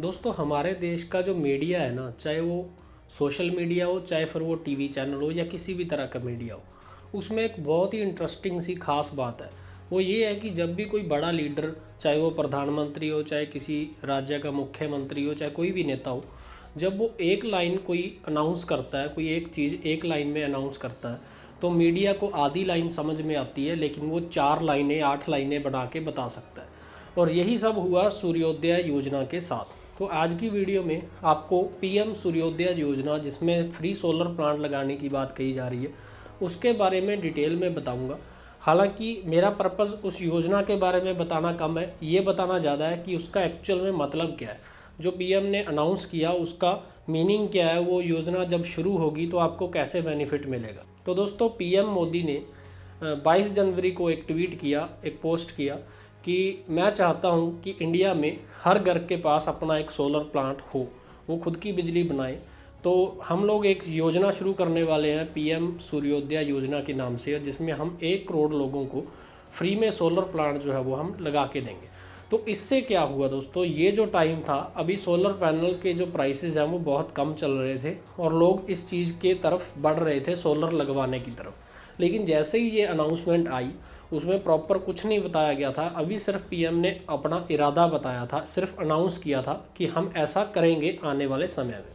दोस्तों हमारे देश का जो मीडिया है ना, चाहे वो सोशल मीडिया हो, चाहे फिर वो टीवी चैनल हो या किसी भी तरह का मीडिया हो, उसमें एक बहुत ही इंटरेस्टिंग सी खास बात है। वो ये है कि जब भी कोई बड़ा लीडर, चाहे वो प्रधानमंत्री हो, चाहे किसी राज्य का मुख्यमंत्री हो, चाहे कोई भी नेता हो, जब वो एक लाइन कोई अनाउंस करता है, कोई एक चीज़ एक लाइन में अनाउंस करता है, तो मीडिया को आधी लाइन समझ में आती है, लेकिन वो 4 लाइनें 8 लाइनें बना के बता सकता है। और यही सब हुआ सूर्योदय योजना के साथ। तो आज की वीडियो में आपको पीएम सूर्योदय योजना, जिसमें फ्री सोलर प्लांट लगाने की बात कही जा रही है, उसके बारे में डिटेल में बताऊंगा। हालांकि मेरा पर्पज़ उस योजना के बारे में बताना कम है, ये बताना ज़्यादा है कि उसका एक्चुअल में मतलब क्या है, जो पीएम ने अनाउंस किया उसका मीनिंग क्या है, वो योजना जब शुरू होगी तो आपको कैसे बेनिफिट मिलेगा। तो दोस्तों, पीएम मोदी ने 22 जनवरी को एक ट्वीट किया, एक पोस्ट किया कि मैं चाहता हूं कि इंडिया में हर घर के पास अपना एक सोलर प्लांट हो, वो खुद की बिजली बनाए। तो हम लोग एक योजना शुरू करने वाले हैं पीएम सूर्योदय योजना के नाम से, जिसमें हम 1 करोड़ लोगों को फ्री में सोलर प्लांट जो है वो हम लगा के देंगे। तो इससे क्या हुआ दोस्तों, ये जो टाइम था, अभी सोलर पैनल के जो प्राइसेस हैं वो बहुत कम चल रहे थे और लोग इस चीज़ के तरफ बढ़ रहे थे, सोलर लगवाने की तरफ। लेकिन जैसे ही ये अनाउंसमेंट आई, उसमें प्रॉपर कुछ नहीं बताया गया था। अभी सिर्फ पीएम ने अपना इरादा बताया था, सिर्फ अनाउंस किया था कि हम ऐसा करेंगे आने वाले समय में,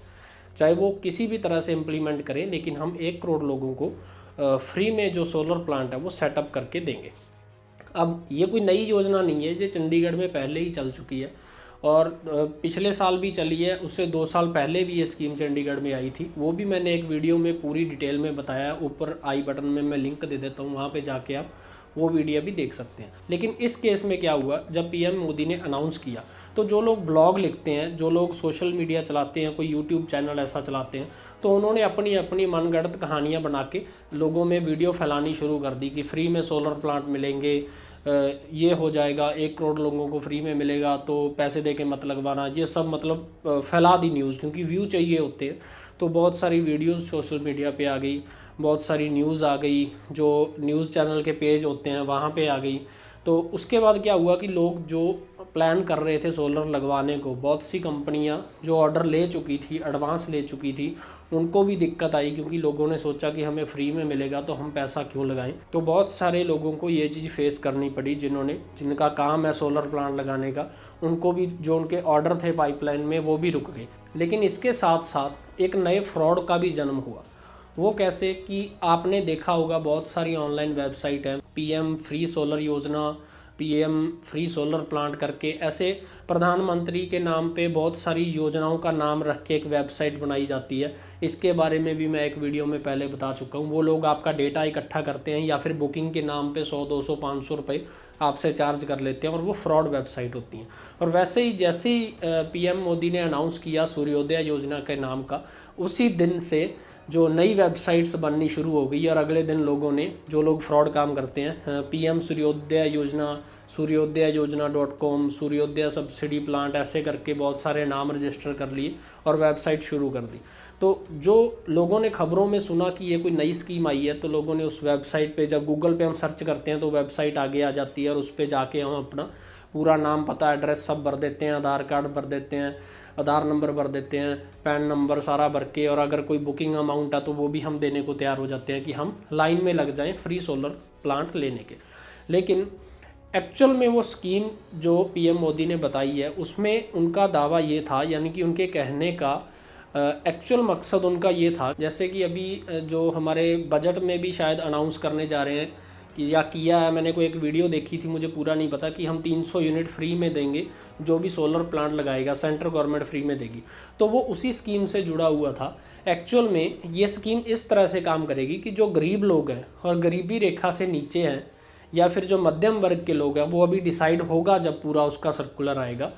चाहे वो किसी भी तरह से इम्प्लीमेंट करें, लेकिन हम 1 करोड़ लोगों को फ्री में जो सोलर प्लांट है वो सेटअप करके देंगे। अब ये कोई नई योजना नहीं है, ये चंडीगढ़ में पहले ही चल चुकी है और पिछले साल भी चली है। उससे 2 साल पहले भी ये स्कीम चंडीगढ़ में आई थी, वो भी मैंने एक वीडियो में पूरी डिटेल में बताया। ऊपर आई बटन में मैं लिंक दे देता हूँ, वहाँ पे जाके आप वो वीडियो भी देख सकते हैं। लेकिन इस केस में क्या हुआ, जब पीएम मोदी ने अनाउंस किया तो जो लोग ब्लॉग लिखते हैं, जो लोग सोशल मीडिया चलाते हैं, कोई यूट्यूब चैनल ऐसा चलाते हैं, तो उन्होंने अपनी अपनी मनगढ़ंत कहानियाँ बना के लोगों में वीडियो फैलानी शुरू कर दी कि फ्री में सोलर प्लांट मिलेंगे, ये हो जाएगा, 1 करोड़ लोगों को फ्री में मिलेगा, तो पैसे दे के मत लगवाना। ये सब मतलब फैला दी न्यूज़, क्योंकि व्यू चाहिए होते हैं। तो बहुत सारी वीडियोस सोशल मीडिया पे आ गई, बहुत सारी न्यूज़ आ गई, जो न्यूज़ चैनल के पेज होते हैं वहाँ पे आ गई। तो उसके बाद क्या हुआ कि लोग जो प्लान कर रहे थे सोलर लगवाने को, बहुत सी कंपनियां जो ऑर्डर ले चुकी थी, एडवांस ले चुकी थी, उनको भी दिक्कत आई, क्योंकि लोगों ने सोचा कि हमें फ्री में मिलेगा तो हम पैसा क्यों लगाएं। तो बहुत सारे लोगों को ये चीज़ फेस करनी पड़ी, जिनका काम है सोलर प्लांट लगाने का, उनको भी जो उनके ऑर्डर थे पाइपलाइन में वो भी रुक गए। लेकिन इसके साथ साथ एक नए फ्रॉड का भी जन्म हुआ। वो कैसे कि आपने देखा होगा, बहुत सारी ऑनलाइन वेबसाइट हैं, पीएम फ्री सोलर योजना, पीएम फ्री सोलर प्लांट करके, ऐसे प्रधानमंत्री के नाम पे बहुत सारी योजनाओं का नाम रख के एक वेबसाइट बनाई जाती है। इसके बारे में भी मैं एक वीडियो में पहले बता चुका हूँ। वो लोग आपका डेटा इकट्ठा करते हैं या फिर बुकिंग के नाम पे 100, 200, 500 रुपये आपसे चार्ज कर लेते हैं, और वो फ्रॉड वेबसाइट होती हैं। और वैसे ही जैसे ही पीएम मोदी ने अनाउंस किया सूर्योदय योजना के नाम का, उसी दिन से जो नई वेबसाइट्स बननी शुरू हो गई, और अगले दिन लोगों ने, जो लोग फ्रॉड काम करते हैं, पीएम सूर्योदय योजना, सूर्योदय योजना .com, सूर्योदय सब्सिडी प्लांट, ऐसे करके बहुत सारे नाम रजिस्टर कर लिए और वेबसाइट शुरू कर दी। तो जो लोगों ने खबरों में सुना कि ये कोई नई स्कीम आई है, तो लोगों ने उस वेबसाइट पे, जब गूगल पे हम सर्च करते हैं तो वेबसाइट आगे आ जाती है, और उस पर जाके हम अपना पूरा नाम, पता, एड्रेस सब भर देते हैं, आधार कार्ड भर देते हैं, आधार नंबर भर देते हैं, पैन नंबर सारा भर के, और अगर कोई बुकिंग अमाउंट है तो वो भी हम देने को तैयार हो जाते हैं कि हम लाइन में लग जाएं फ्री सोलर प्लांट लेने के। लेकिन एक्चुअल में वो स्कीम जो पीएम मोदी ने बताई है, उसमें उनका दावा ये था, यानी कि उनके कहने का एक्चुअल मकसद उनका ये था, जैसे कि अभी जो हमारे बजट में भी शायद अनाउंस करने जा रहे हैं कि, या किया है, मैंने कोई एक वीडियो देखी थी, मुझे पूरा नहीं पता, कि हम 300 यूनिट फ्री में देंगे, जो भी सोलर प्लांट लगाएगा सेंट्रल गवर्नमेंट फ्री में देगी। तो वो उसी स्कीम से जुड़ा हुआ था। एक्चुअल में ये स्कीम इस तरह से काम करेगी कि जो गरीब लोग हैं और गरीबी रेखा से नीचे हैं, या फिर जो मध्यम वर्ग के लोग हैं, वो अभी डिसाइड होगा जब पूरा उसका सर्कुलर आएगा,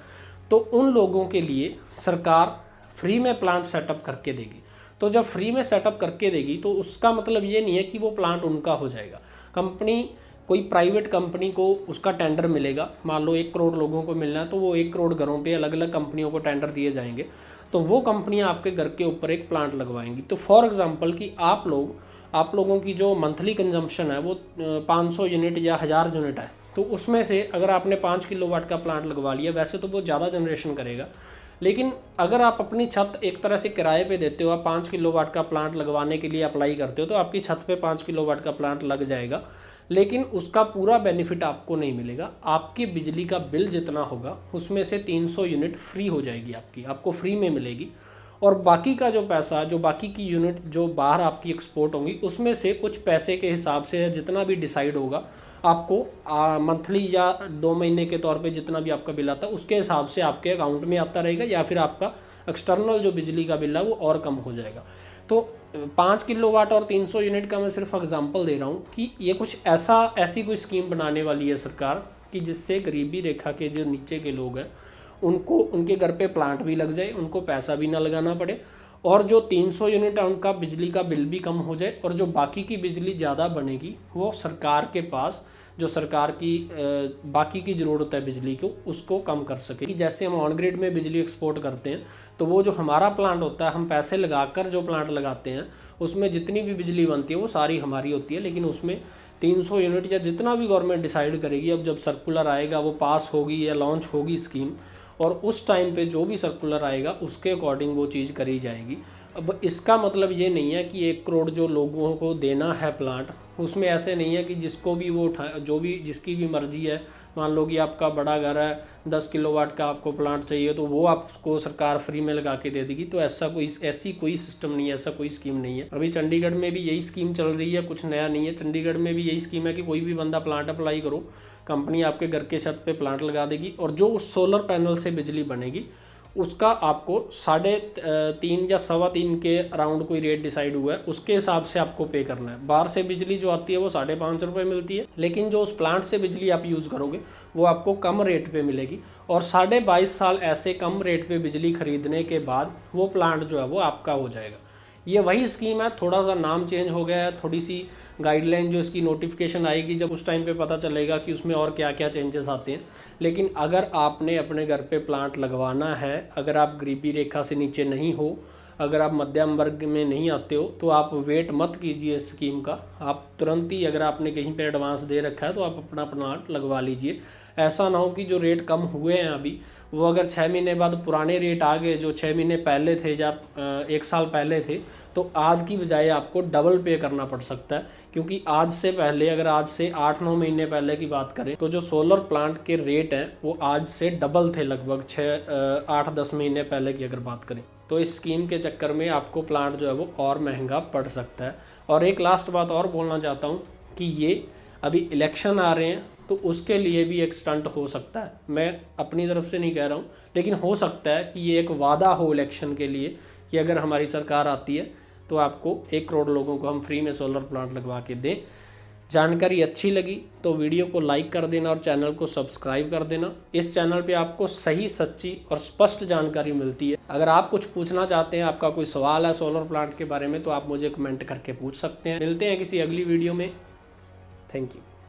तो उन लोगों के लिए सरकार फ्री में प्लांट सेटअप करके देगी। तो जब फ्री में सेटअप करके देगी तो उसका मतलब ये नहीं है कि वो प्लांट उनका हो जाएगा। कंपनी, कोई प्राइवेट कंपनी को उसका टेंडर मिलेगा, मान लो 1 करोड़ लोगों को मिलना है, तो वो 1 करोड़ घरों पे अलग अलग कंपनियों को टेंडर दिए जाएंगे, तो वो कंपनियां आपके घर के ऊपर एक प्लांट लगवाएंगी। तो फॉर एग्जांपल कि आप लोगों की जो मंथली कंजम्पशन है वो 500 यूनिट या 1000 यूनिट है, तो उसमें से अगर आपने 5 किलोवाट का प्लांट लगवा लिया, वैसे तो वो ज़्यादा जनरेशन करेगा, लेकिन अगर आप अपनी छत एक तरह से किराए पे देते हो, आप 5 किलोवाट का प्लांट लगवाने के लिए अप्लाई करते हो, तो आपकी छत पे 5 किलोवाट का प्लांट लग जाएगा, लेकिन उसका पूरा बेनिफिट आपको नहीं मिलेगा। आपकी बिजली का बिल जितना होगा उसमें से 300 यूनिट फ्री हो जाएगी, आपको फ्री में मिलेगी। और बाकी का जो पैसा, जो बाकी की यूनिट जो बाहर आपकी एक्सपोर्ट होंगी, उसमें से कुछ पैसे के हिसाब से जितना भी डिसाइड होगा आपको मंथली या 2 महीने के तौर पे जितना भी आपका बिल आता है उसके हिसाब से आपके अकाउंट में आता रहेगा, या फिर आपका एक्सटर्नल जो बिजली का बिल है वो और कम हो जाएगा। तो 5 किलोवाट और 300 यूनिट का मैं सिर्फ एग्जांपल दे रहा हूँ कि ये कुछ ऐसी कोई स्कीम बनाने वाली है सरकार कि जिससे गरीबी रेखा के जो नीचे के लोग हैं उनको उनके घर पे प्लांट भी लग जाए, उनको पैसा भी ना लगाना पड़े, और जो 300 यूनिट है उनका बिजली का बिल भी कम हो जाए, और जो बाकी की बिजली ज़्यादा बनेगी वो सरकार के पास, जो सरकार की बाकी की ज़रूरत है बिजली को, उसको कम कर सके। कि जैसे हम ऑन ग्रिड में बिजली एक्सपोर्ट करते हैं, तो वो जो हमारा प्लांट होता है, हम पैसे लगाकर जो प्लांट लगाते हैं उसमें जितनी भी बिजली बनती है वो सारी हमारी होती है, लेकिन उसमें 300 यूनिट या जितना भी गवर्नमेंट डिसाइड करेगी, अब जब सर्कुलर आएगा, वो पास होगी या लॉन्च होगी स्कीम, और उस टाइम पे जो भी सर्कुलर आएगा उसके अकॉर्डिंग वो चीज़ करी जाएगी। अब इसका मतलब ये नहीं है कि 1 करोड़ जो लोगों को देना है प्लांट, उसमें ऐसे नहीं है कि जिसको भी वो जो भी जिसकी भी मर्जी है, मान लो कि आपका बड़ा घर है, 10 किलोवाट का आपको प्लांट चाहिए तो वो आपको सरकार फ्री में लगा के दे देगी। तो ऐसी कोई सिस्टम नहीं है, ऐसा कोई स्कीम नहीं है। अभी चंडीगढ़ में भी यही स्कीम चल रही है, कुछ नया नहीं है। चंडीगढ़ में भी यही स्कीम है कि कोई भी बंदा प्लांट अप्लाई करो, कंपनी आपके घर के छत पे प्लांट लगा देगी, और जो उस सोलर पैनल से बिजली बनेगी उसका आपको 3.5 या 3.25 के अराउंड कोई रेट डिसाइड हुआ है, उसके हिसाब से आपको पे करना है। बाहर से बिजली जो आती है वो 5.5 रुपये मिलती है, लेकिन जो उस प्लांट से बिजली आप यूज़ करोगे वो आपको कम रेट पे मिलेगी, और 22.5 साल ऐसे कम रेट पे बिजली खरीदने के बाद वो प्लांट जो है वो आपका हो जाएगा। ये वही स्कीम है, थोड़ा सा नाम चेंज हो गया है, थोड़ी सी गाइडलाइन जो इसकी नोटिफिकेशन आएगी जब उस टाइम पे पता चलेगा कि उसमें और क्या क्या चेंजेस आते हैं। लेकिन अगर आपने अपने घर पे प्लांट लगवाना है, अगर आप गरीबी रेखा से नीचे नहीं हो, अगर आप मध्यम वर्ग में नहीं आते हो, तो आप वेट मत कीजिए इस स्कीम का। आप तुरंत ही, अगर आपने कहीं पे एडवांस दे रखा है तो आप अपना प्लांट लगवा लीजिए। ऐसा ना हो कि जो रेट कम हुए हैं अभी, वो अगर 6 महीने बाद पुराने रेट आ गए जो 6 महीने पहले थे या 1 साल पहले थे, तो आज की बजाय आपको डबल पे करना पड़ सकता है। क्योंकि आज से पहले, अगर आज से 8-9 महीने पहले की बात करें, तो जो सोलर प्लांट के रेट हैं वो आज से डबल थे, लगभग 8-10 महीने पहले की अगर बात करें। तो इस स्कीम के चक्कर में आपको प्लांट जो है वो और महंगा पड़ सकता है। और एक लास्ट बात और बोलना चाहता हूँ कि ये अभी इलेक्शन आ रहे हैं, तो उसके लिए भी एक स्टंट हो सकता है। मैं अपनी तरफ से नहीं कह रहा हूँ, लेकिन हो सकता है कि ये एक वादा हो इलेक्शन के लिए कि अगर हमारी सरकार आती है तो आपको 1 करोड़ लोगों को हम फ्री में सोलर प्लांट लगवा के दें। जानकारी अच्छी लगी तो वीडियो को लाइक कर देना और चैनल को सब्सक्राइब कर देना। इस चैनल पे आपको सही, सच्ची और स्पष्ट जानकारी मिलती है। अगर आप कुछ पूछना चाहते हैं, आपका कोई सवाल है सोलर प्लांट के बारे में, तो आप मुझे कमेंट करके पूछ सकते हैं। मिलते हैं किसी अगली वीडियो में। Thank you.